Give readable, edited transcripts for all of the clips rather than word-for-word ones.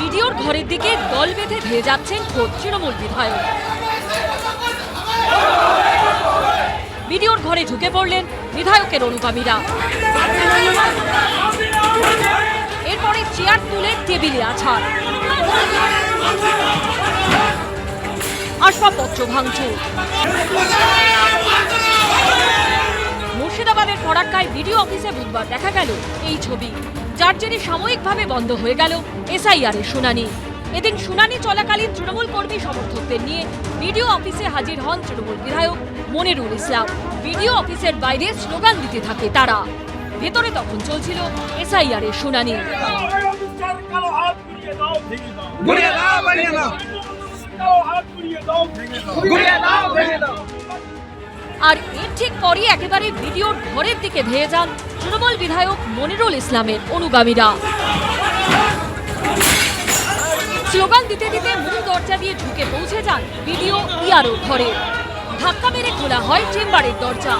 ভিডিওর ঘরের দিকে দল বেঁধে ধেয়ে যাচ্ছেন খোদ তৃণমূল বিধায়ক। ভিডিওর ঘরে ঢুকে পড়লেন বিধায়কের অনুগামীরা। এরপরে চেয়ার তুলে টেবিলে আছাড়, আসবাবপত্র ভাঙচুর। মুর্শিদাবাদের ফরাক্কায় ভিডিও অফিসে বুধবার দেখা গেল এই ছবি, যার জেরে সাময়িকভাবে বন্ধ হয়ে গেল এসআইআর এর শুনানি। এদিন শুনানি চলাকালীন তৃণমূল কর্মী সমর্থকদের নিয়ে ভিডিও অফিসে হাজির হন তৃণমূল বিধায়ক মনিরুল ইসলাম। ভিডিও অফিসের বাইরে স্লোগান দিতে থাকে তারা। ভেতরে তখন চলছিল এসআইআর এর শুনানি। আর এর ঠিক পরই একেবারে ভিডিওর ঘরের দিকে ধেয়ে যান তৃণমূল বিধায়ক মনিরুল ইসলামের অনুগামীরা। স্লোগান দিতে দিতে মূল দরজা দিয়ে ঢুকে পৌঁছে যান ভিডিও ইয়ারও ঘরে। ধাক্কা মেরে খোলা হয় চেম্বারের দরজা,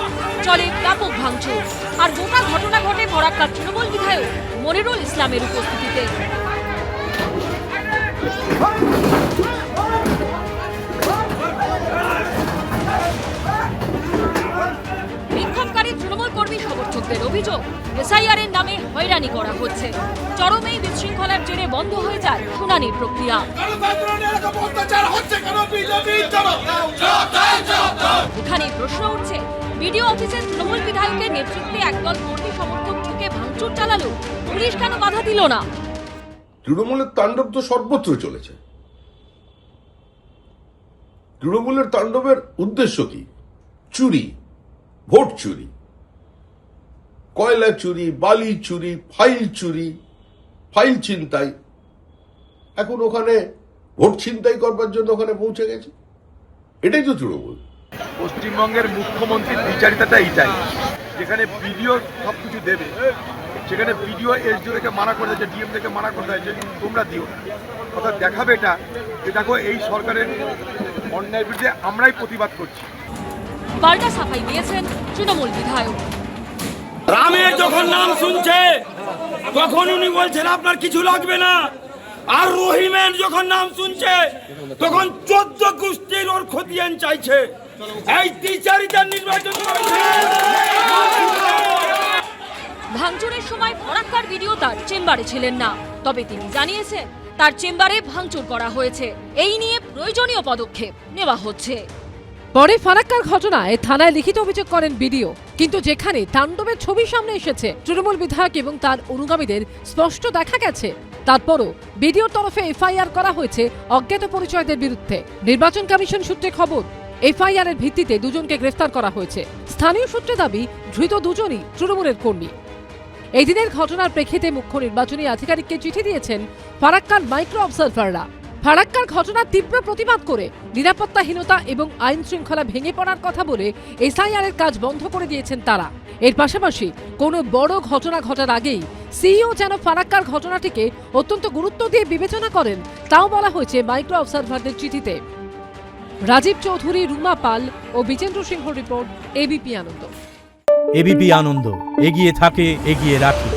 চলে ব্যাপক ভাঙচুর। আর গোটা ঘটনা ঘটে ফরাক্কার তৃণমূল বিধায়ক মনিরুল ইসলামের উপস্থিতিতে। বিক্ষোভকারী তৃণমূল কর্মী সমর্থকদের অভিযোগ, এসআইআর এর নামে হয়রানি করা হচ্ছে। চরম এই বিশৃঙ্খলার জেরে বন্ধ হয়ে যায় শুনানির প্রক্রিয়া। এখানে প্রশ্ন উঠছে, ভিডিও অফিসের তৃণমূল বিধায়কের নেতৃত্বে একদল কর্মী সমর্থক ঢুকে ভাঙচুর চালালো, পুলিশ কেন বাধা দিল না? তৃণমূলের তাণ্ডব তো সর্বত্র চলেছে। তৃণমূলের তাণ্ডবের উদ্দেশ্য কি? চুরি, ভোট চুরি, কয়লা চুরি, বালি চুরি, ফাইল ছিনতাই। এখন ওখানে ভোট ছিনতাই করবার জন্য ওখানে পৌঁছে গেছে। এটাই তো তৃণমূল। পশ্চিমবঙ্গের মুখ্যমন্ত্রীর বিচারিতাটা এইটাই, যেখানে ভিডিও সবকিছু দেবে, সেখানে ভিডিও এসডিওকে মানা করে দিয়েছে, ডিএম থেকে মানা করে দিয়েছে, তোমরা দিও। অর্থাৎ দেখাবে এটা যে দেখো এই সরকারের অন্যায়ের বিরুদ্ধে আমরাই প্রতিবাদ করছি। পাল্টা সাফাই দিয়েছেন তৃণমূল বিধায়ক। রামের যখন নাম শুনছে তখন উনি বলছেন আপনার কিছু লাগবে না, আর রহিমের যখন নাম শুনছে তখন 14 গোষ্ঠীর ওর খতিয়ান চাইছে। এই দ্বিচারিতার নির্বাচন ভাঙচুরের সময় ফরাক্কার ভিডিও তার চেম্বারে ছিলেন না, তবে তিনি জানিয়েছেন তার চেম্বারে ভাঙচুর করা হয়েছে। এই নিয়ে প্রয়োজনীয় পদক্ষেপ নেওয়া হচ্ছে। পরে ফারাক্কার ঘটনায় থানায় লিখিত অভিযোগ করেন বিডিও, কিন্তু যেখানে তাণ্ডবের ছবি সামনে এসেছে তৃণমূল বিধায়ক এবং তার অনুগামীদের স্পষ্ট দেখা গেছে, তারপরও বিডিওর তরফে এফআইআর করা হয়েছে অজ্ঞাত পরিচয়দের বিরুদ্ধে। নির্বাচন কমিশন সূত্রে খবর, এফআইআর এর ভিত্তিতে দুজনকে গ্রেফতার করা হয়েছে। স্থানীয় সূত্রে দাবি, ধৃত দুজনই তৃণমূলের কর্মী। এই দিনের ঘটনার প্রেক্ষিতে মুখ্য নির্বাচনী আধিকারিককে চিঠি দিয়েছেন ফারাক্কার মাইক্রো অবজারভাররা। ফারাক্কার ঘটনার তীব্র প্রতিবাদ করে নিরাপত্তাহীনতা এবং আইন শৃঙ্খলা ভেঙে পড়ার কথা বলে এসআইআর এর কাজ বন্ধ করে দিয়েছেন তারা। এর পাশাপাশি কোনো বড় ঘটনা ঘটার আগেই সিইও যেন ফারাক্কার ঘটনাটিকে অত্যন্ত গুরুত্ব দিয়ে বিবেচনা করেন, তাও বলা হয়েছে মাইক্রো অবজারভারদের চিঠিতে। রাজীব চৌধুরী, রুমা পাল ও বিজেন্দ্র সিংহ রিপোর্ট, এবিপি আনন্দ। এবিপি আনন্দ, এগিয়ে থাকে, এগিয়ে রাখে।